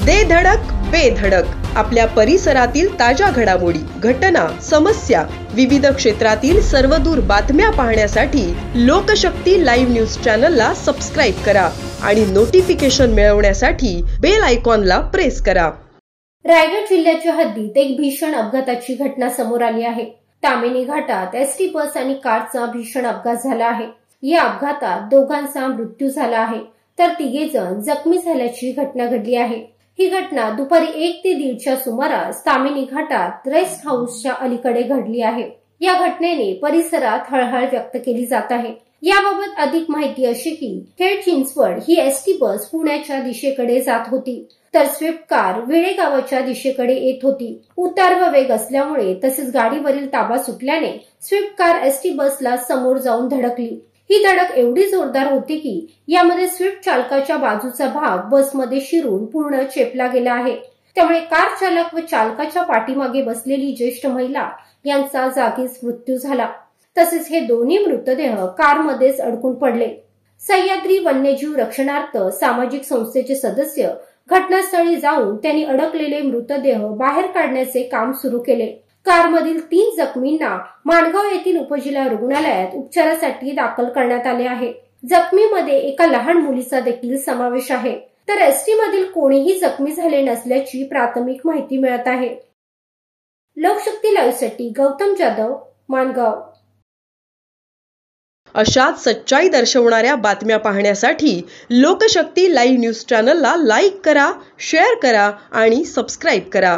दे धडक बेधडक आपल्या परिसरातील ताज्या घडामोडी, घटना, समस्या, विविध क्षेत्रातील सर्वदूर बातम्या पाहण्यासाठी लोकशक्ती लाईव्ह न्यूज चॅनलला सबस्क्राईब करा आणि नोटिफिकेशन मिळवण्यासाठी बेल आयकॉनला प्रेस करा। रायगड जिल्ह्याच्या हद्दीत एक भीषण अपघाताची घटना समोर आली आहे। तामिनी घाटात एसटी बस आणि कारचा भीषण अपघात झाला आहे। या अपघातात दोघांचा मृत्यू झाला आहे, तर 3 जण जखमी झाल्याची घटना घडली आहे। ही घटना दुपारी 1 ते 1:30च्या सुमारास तामिनी घाटात रेस्ट हाऊसच्या अलीकडे घडली आहे। या घटनेने परिसरात हळहळ व्यक्त केली जात आहे। याबाबत अधिक माहिती अशी की खेड चिंचवड ही एसटी बस पुण्याच्या दिशेकडे जात होती, तर स्विफ्ट कार वेळे गावाच्या दिशेकडे येत होती। उतार व वेग असल्यामुळे तसेच गाडीवरील ताबा सुटल्याने स्विफ्ट कार एसटी बसला समोर जाऊन धडकली। ही धडक एवढी जोरदार होती की यामध्ये स्विफ्ट चालकाच्या बाजूचा भाग बसमध्ये शिरून पूर्ण चेपला गेला आहे। त्यामुळे कार चालक व चालकाच्या पाठीमागे बसलेली ज्येष्ठ महिला यांचा जागीच मृत्यू झाला। तसेच हे दोन्ही मृतदेह कारमध्येच अडकून पडले। सह्याद्री वन्यजीव रक्षणार्थ सामाजिक संस्थेचे सदस्य घटनास्थळी जाऊन त्यांनी अडकलेले मृतदेह बाहेर काढण्याचे काम सुरू केले। कारमधील 3 जखमींना माणगाव येथील उपजिल्हा रुग्णालयात उपचारासाठी दाखल करण्यात आले आहे। जखमीमध्ये एका लहान मुलीचा देखील समावेश आहे, तर एसटी मधील कोणीही जखमी झाले नसल्याची प्राथमिक माहिती मिळत आहे। लोकशक्ती लाईव्ह साठी गौतम जाधव, माणगाव। अशाच सच्चाई दर्शवणाऱ्या बातम्या पाहण्यासाठी लोकशक्ती लाईव्ह न्यूज चॅनलला लाईक करा, शेअर करा आणि सबस्क्राईब करा।